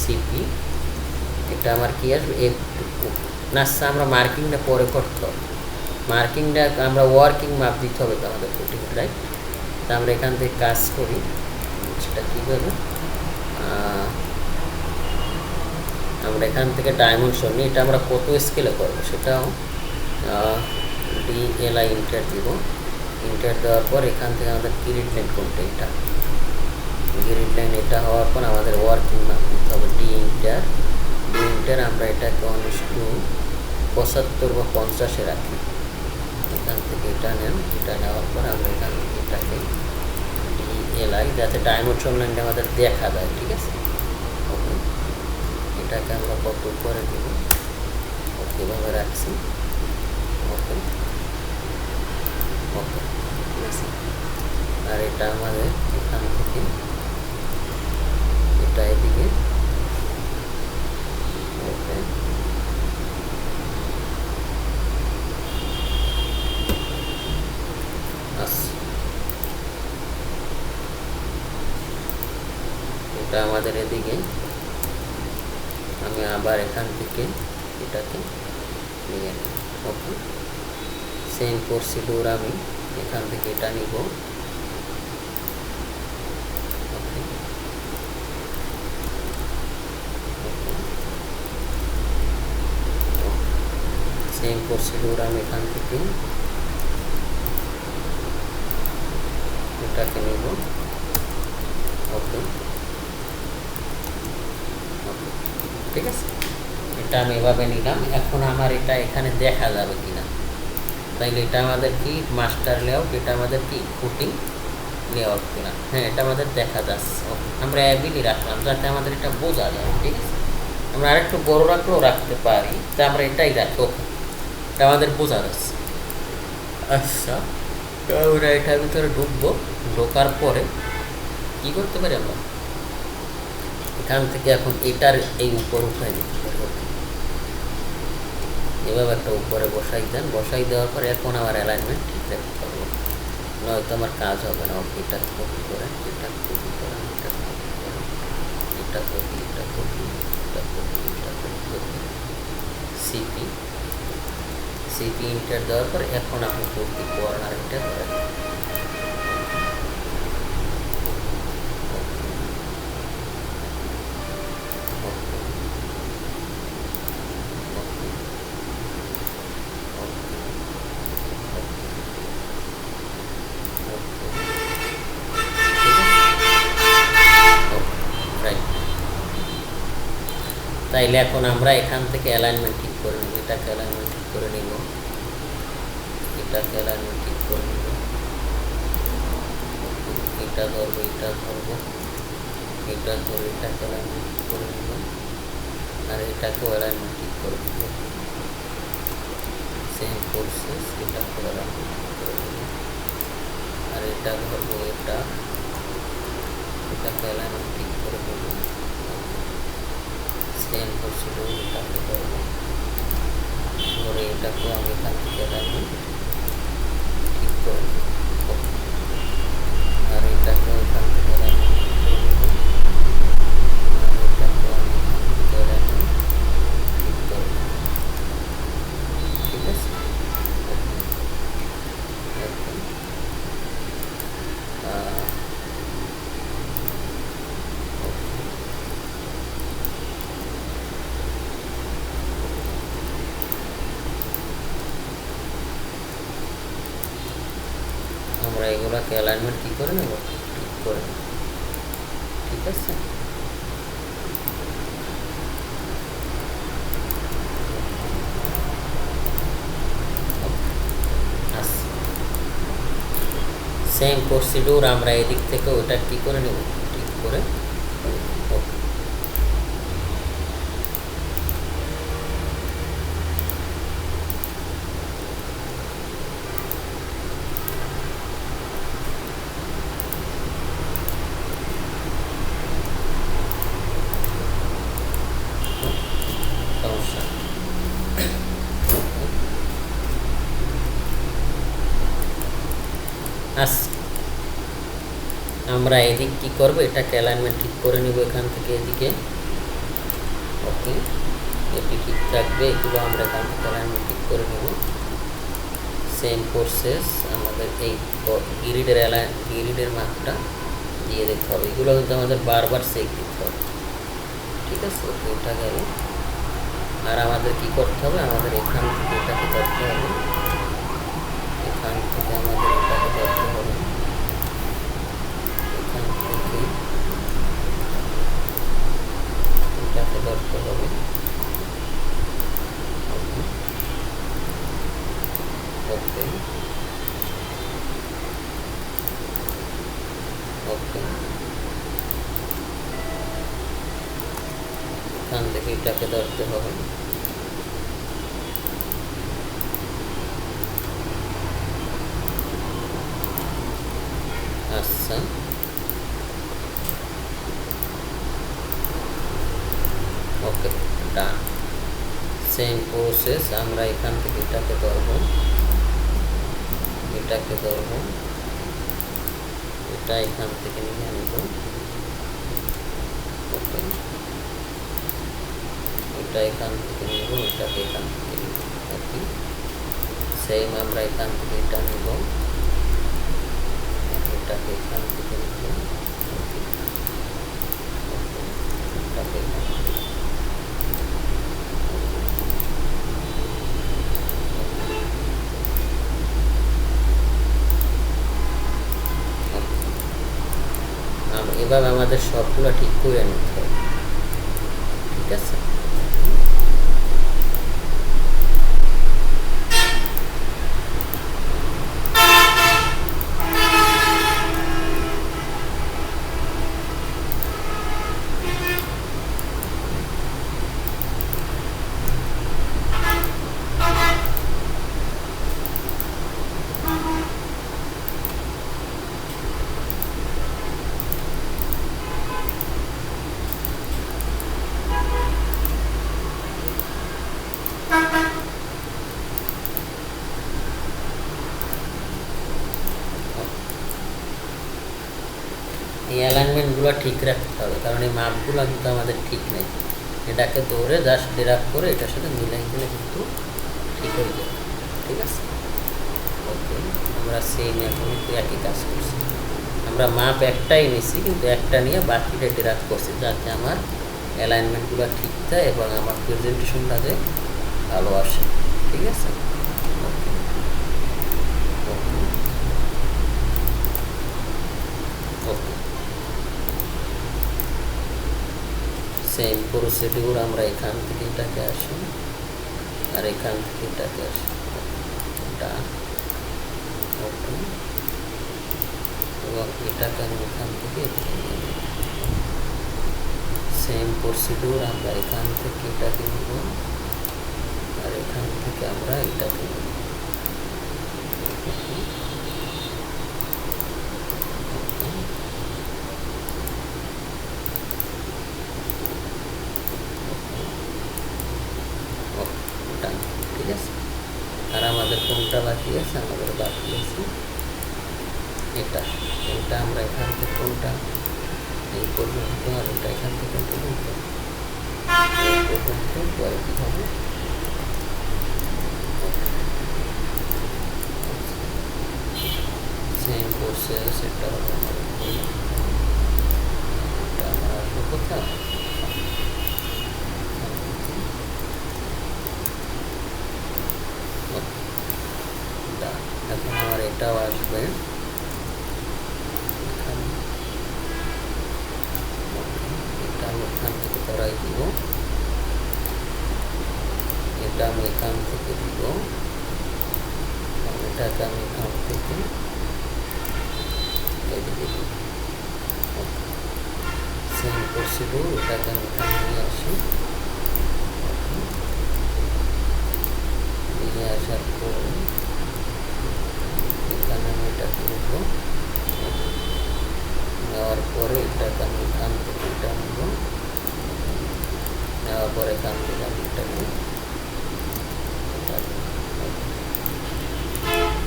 সিপি এটা আমার কি আসবে F2 না। আমরা মার্কিংটা পরে করতে হবে, মার্কিংটা আমরা ওয়ার্কিং মাপ দিতে হবে তো আমাদের ফুটিং, রাইট। তা আমরা এখান থেকে কাজ করি, সেটা কীভাবে, আমরা এখান থেকে ডাইমেনশন নিই, এটা আমরা কত স্কেলে করবো সেটাও DLI ইন্টার দিব। ইন্টার দেওয়ার পর এখান থেকে আমাদের গ্রিড লাইন কোনটা, এটা গ্রিড লাইন, এটা হওয়ার পর আমাদের ওয়ার্কিং মাপ দিতে হবে ডি ইন্টার। আমরা এটাকে 75 বা 50-এ রাখি। এখান থেকে এটা নেন, এটা নেওয়ার পর আমরা এখান থেকে এটাকে DLI, যাতে ডাইমেনশন লাইনটা আমাদের দেখা যায়, ঠিক আছে, ওকে। এটাকে আমরা কত করে দেব, ওকেভাবে রাখছি, ওকে ওকে, ঠিক আছে। আর এটা আমাদের এখান থেকে এটা এদিকে, ওকে। এটা আমাদের এদিকে, আমি আবার এখান থেকে এটাকে নিয়ে নেব, ওকে। সেম প্রসিডিউর আমি এখান থেকে এটা নিব, ওকে। সেম প্রসিডিউর আমি এখান থেকে এটাকে নিব, এটা আমি এভাবে নিলাম। এখন আমার এটা এখানে দেখা যাবে কিনা, তাইলে এটা আমাদের কি মাস্টার লেআউট, এটা আমাদের কি ফুটিং লেআউট কিনা। হ্যাঁ, এটা আমাদের দেখা যাচ্ছে। আমরা অ্যাবিলি রাখলাম যাতে আমাদের এটা বোঝা যায়। ঠিক আছে, আমরা আরেকটু বড় রাখলেও রাখতে পারি, তা আমরা এটাই রাখি। ওকে, এটা আমাদের বোঝা যাচ্ছে। আচ্ছা, আমরা এটার ভিতরে ঢুকবো। ঢোকার পরে কি করতে পারি, আমরা এখান থেকে এখন এটার এই উপর উঠাই দিতে পারি। এভাবে একটা উপরে বসাই দেন। বসাই দেওয়ার পরে এখন আমার অ্যালাইনমেন্ট ঠিক রাখতে পারবো, নয়তো আমার কাজ হবে না। এটা কপি করেন, এটা কপি করেন, এটা কপি করেন, এটা কপি, এটা কপি, এটা কপি, এটা কপি, সিপি সিপি ইন্টার দেওয়ার পরে এখন আপনি কপি কর্নার এটা করেন। তাইলে এখন আমরা এখান থেকে অ্যালাইনমেন্ট ঠিক করে নেব। এটাকে অ্যালাইনমেন্ট ঠিক করে নিব, এটাকে অ্যালাইনমেন্ট ঠিক করে নিব, এটা ধরবো, এটা ধরবো, এটা ধরে এটাকে অ্যালাইনমেন্ট ঠিক করে নিব, আর এটাকেও অ্যালাইনমেন্ট ঠিক করে নিব। সেম প্রসেস, এটাকে অ্যালাইনমেন্ট ঠিক করে নিব, আর এটা ধরবো, এটাকে অ্যালাইনমেন্ট ঠিক করে নেব। সেম প্রসিডিউর, এটাকে ধরবো, ধরে এটাকেও আমি এখান থেকে অ্যালাইনমেন্ট ঠিক করে নেব, আর এটাকেও এখান থেকে অ্যালাইনমেন্ট ঠিক করে নেব, আর এটাকেও আমি এখান থেকে অ্যালাইনমেন্ট ঠিক করে নেব। ঠিক আছে, আমরা এগুলোকে অ্যালাইনমেন্ট কি করে নেব, ঠিক করে নেব। ঠিক আছে, সেম প্রসিডিউর আমরা এদিক থেকে ওটা কি করে নেব, ঠিক করে। আমরা এদিক কি করব, এটাকে অ্যালাইনমেন্ট ঠিক করে নিব এখান থেকে এদিকে। ওকে, এটি ঠিক থাকবে, এগুলো আমরা এখান থেকে অ্যালাইনমেন্ট ঠিক করে নেব। সেম প্রসেস, আমাদের এই গ্রিডের মাপটা দিয়ে দিতে হবে। এগুলো কিন্তু আমাদের বারবার চেক দিতে হবে। ঠিক আছে, ওকে, এটা গেল। আর আমাদের কি করতে হবে, আমাদের এখান থেকে এটাকে ধরতে হবে, এখান থেকে আমাদের এটাকে ধরতে হবে, এখান থেকে এটাকে ধরতে হবে। ওকে, ওকে, এখান থেকে এটাকে ধরতে হবে। আচ্ছা, ওকে, ডান। সেম প্রসেস, আমরা এখান থেকে এটাকে ধরবো, এটাকে ধরবো, এটা এখান থেকে নিয়ে আনব। ওকে, এটা এখান থেকে নিব, এটাকে এখান থেকে নিব। ওকে, সেম আমরা এখান থেকে এটা নিব, এটাকে এখান থেকে নিব, এটাকে এখান থেকে। এভাবে আমাদের সবগুলো ঠিক করে নিতে হবে। ঠিক আছে। এই অ্যালাইনমেন্টগুলো ঠিক রাখতে হবে, কারণ এই মাপগুলো কিন্তু আমাদের ঠিক নেই। এটাকে ধরে জাস্ট ড্রাগ করে এটার সাথে মিলাই দিলে কিন্তু ঠিক হয়ে যাবে। ঠিক আছে, ওকে। আমরা সেম এখন একই কাজ করছি, আমরা মাপ একটাই নিছি কিন্তু একটা নিয়ে বাকিটা ড্রাগ করছি যাতে আমার অ্যালাইনমেন্টগুলো ঠিক থাকে এবং আমার প্রেজেন্টেশনটা যে ভালো আসে। ঠিক আছে, ওকে ওকে ওকে। সেম প্রসিডিউর, আমরা এখান থেকে এটাকে আসি আর এখান থেকে এটাকে আসি, ডান, ওকে। এবং এটাকে আমি এখান থেকে সেম প্রসিডিউর, আমরা এখান থেকে এটাকে নেব আর এখান থেকে আমরা এটাকে নেব। ঠিক আছে, আর আমাদের কোনটা বাকি আছে? আমাদের বাকি আছে এটা। এটা আমরা এখান থেকে কোনটা এই পর্যন্ত, আর এটা এখান থেকে পর্যন্ত এই পর্যন্ত পরে কী হবে? সেম প্রসেস, এটা হলো আমার এটা আমার আসবো কোথায়? এখন আমার এটাও আসবে এখানে, এটা আমি এখান থেকে করাই দিব, এটা আমি এখান থেকে দিব, এটাকে আমি এখান থেকে এদিকে দিব। সেম প্রসিডিউর, এটাকে আমি এখানে নিয়ে আসি, নিয়ে আসার পর এখানে আমি এটাকে নেব, নেওয়ার পরে এটাকে আমি এখান থেকে এটা নেব, নেওয়ার পরে এখান থেকে আমি এটা নেব।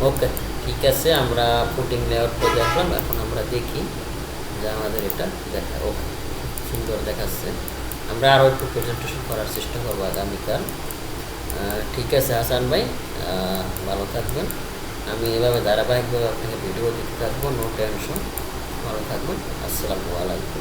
ওকে, ঠিক আছে, আমরা ফুটিং লেআউট করে দেখলাম। এখন আমরা দেখি যে আমাদের এটা দেখা ওকে, সুন্দর দেখাচ্ছে। আমরা আরও একটু প্রেজেন্টেশন করার চেষ্টা করবো আগামীকাল। ঠিক আছে হাসান ভাই, ভালো থাকবেন। আমি এভাবে ধারাবাহিকভাবে আপনাকে ভিডিও দিতে থাকবো, নো টেনশন। ভালো থাকবেন, আসসালামু আলাইকুম।